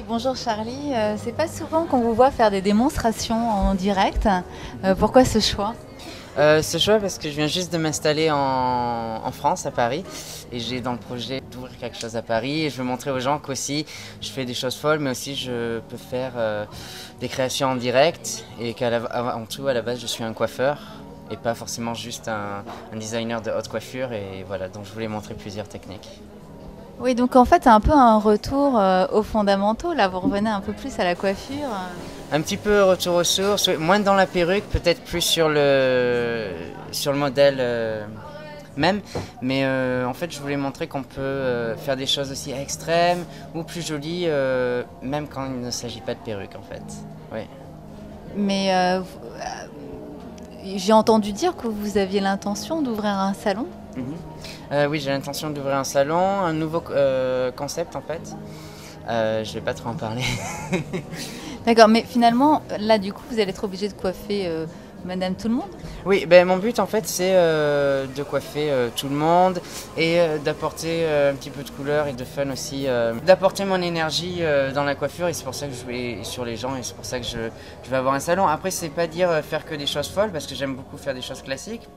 Bonjour Charlie, c'est pas souvent qu'on vous voit faire des démonstrations en direct. Pourquoi ce choix? Ce choix parce que je viens juste de m'installer en France, à Paris, et j'ai dans le projet d'ouvrir quelque chose à Paris, et je veux montrer aux gens qu'aussi je fais des choses folles, mais aussi je peux faire des créations en direct, et qu'avant tout, à la base, je suis un coiffeur, et pas forcément juste un designer de haute coiffure, et voilà, donc je voulais montrer plusieurs techniques. Oui, donc en fait, c'est un peu un retour aux fondamentaux. Là, vous revenez un peu plus à la coiffure. Un petit peu retour aux sources, oui, moins dans la perruque, peut-être plus sur le modèle même. Mais en fait, je voulais montrer qu'on peut faire des choses aussi extrêmes ou plus jolies, même quand il ne s'agit pas de perruque, en fait. Oui. Mais j'ai entendu dire que vous aviez l'intention d'ouvrir un salon. Mhm. Oui, j'ai l'intention d'ouvrir un salon, un nouveau concept, en fait. Je vais pas trop en parler. D'accord, mais finalement, là, du coup, vous allez être obligé de coiffer Madame Tout le Monde. Oui, ben, mon but en fait c'est de coiffer tout le monde et d'apporter un petit peu de couleur et de fun aussi, d'apporter mon énergie dans la coiffure, et c'est pour ça que je vais sur les gens, et c'est pour ça que je vais avoir un salon. Après, c'est pas dire faire que des choses folles, parce que j'aime beaucoup faire des choses classiques.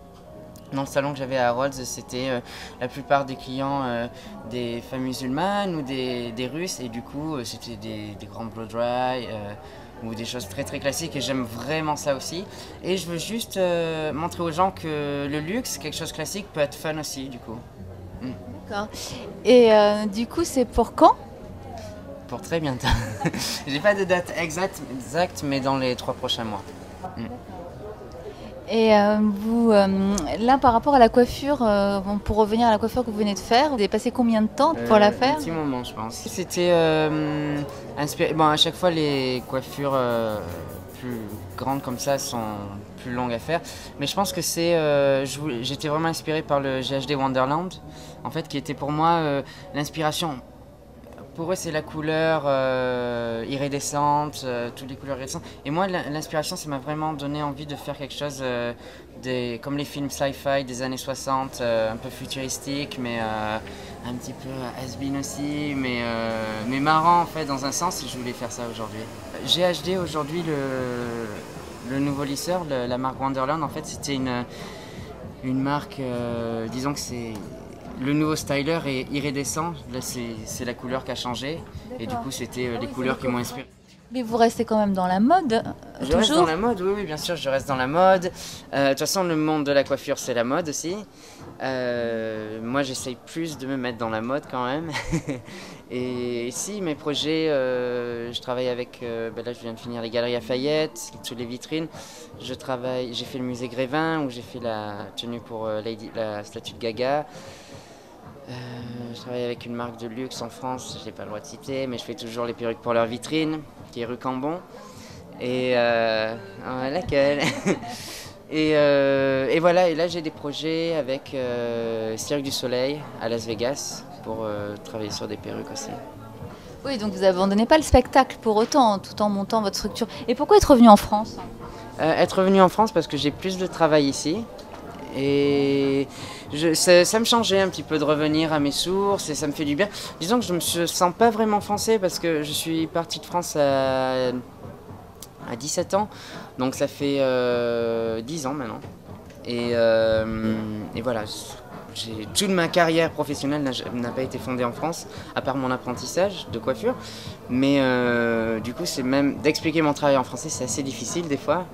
Dans le salon que j'avais à Rhodes, c'était la plupart des clients des femmes musulmanes ou des Russes, et du coup c'était des grands blow dry ou des choses très très classiques, et j'aime vraiment ça aussi. Et je veux juste montrer aux gens que le luxe, quelque chose de classique, peut être fun aussi du coup. Mm. D'accord. Et du coup, c'est pour quand? Pour très bientôt. J'ai pas de date exacte, mais dans les 3 prochains mois. Mm. Et là, par rapport à la coiffure, bon, pour revenir à la coiffure que vous venez de faire, vous avez passé combien de temps pour la Un faire? petit moment, je pense. C'était inspiré. Bon, à chaque fois, les coiffures plus grandes comme ça sont plus longues à faire. Mais je pense que j'étais vraiment inspiré par le GHD Wonderland, en fait, qui était pour moi l'inspiration. Pour eux, c'est la couleur iridescente, toutes les couleurs iridescentes. Et moi, l'inspiration, ça m'a vraiment donné envie de faire quelque chose comme les films sci-fi des années 60, un peu futuristique, mais un petit peu has-been aussi, mais marrant en fait, dans un sens, et je voulais faire ça aujourd'hui. GHD, aujourd'hui, le nouveau lisseur, la marque Wonderland, en fait, c'était une marque, disons que c'est. Le nouveau styler est iridescent, là c'est la couleur qui a changé, et du coup c'était les couleurs qui m'ont inspiré. Mais vous restez quand même dans la mode, Je reste dans toujours? la mode, oui, oui, bien sûr, je reste dans la mode. De toute façon, le monde de la coiffure, c'est la mode aussi. Moi, j'essaye plus de me mettre dans la mode quand même. Et si, mes projets, je travaille avec, là, je viens de finir les Galeries Lafayette, toutes les vitrines. J'ai fait le musée Grévin, où j'ai fait la tenue pour la statue de Gaga. Je travaille avec une marque de luxe en France, je n'ai pas le droit de citer, mais je fais toujours les perruques pour leur vitrine, qui est rue Cambon. Et laquelle et voilà, et là j'ai des projets avec Cirque du Soleil à Las Vegas pour travailler sur des perruques aussi. Oui, donc vous abandonnez pas le spectacle pour autant, tout en montant votre structure. Et pourquoi être revenu en France? Être revenu en France parce que j'ai plus de travail ici. Et ça me changeait un petit peu de revenir à mes sources, et ça me fait du bien. Disons que je ne me sens pas vraiment français parce que je suis parti de France à 17 ans, donc ça fait 10 ans maintenant. Et voilà, toute ma carrière professionnelle n'a pas été fondée en France, à part mon apprentissage de coiffure. Mais du coup, c'est même d'expliquer mon travail en français, c'est assez difficile des fois.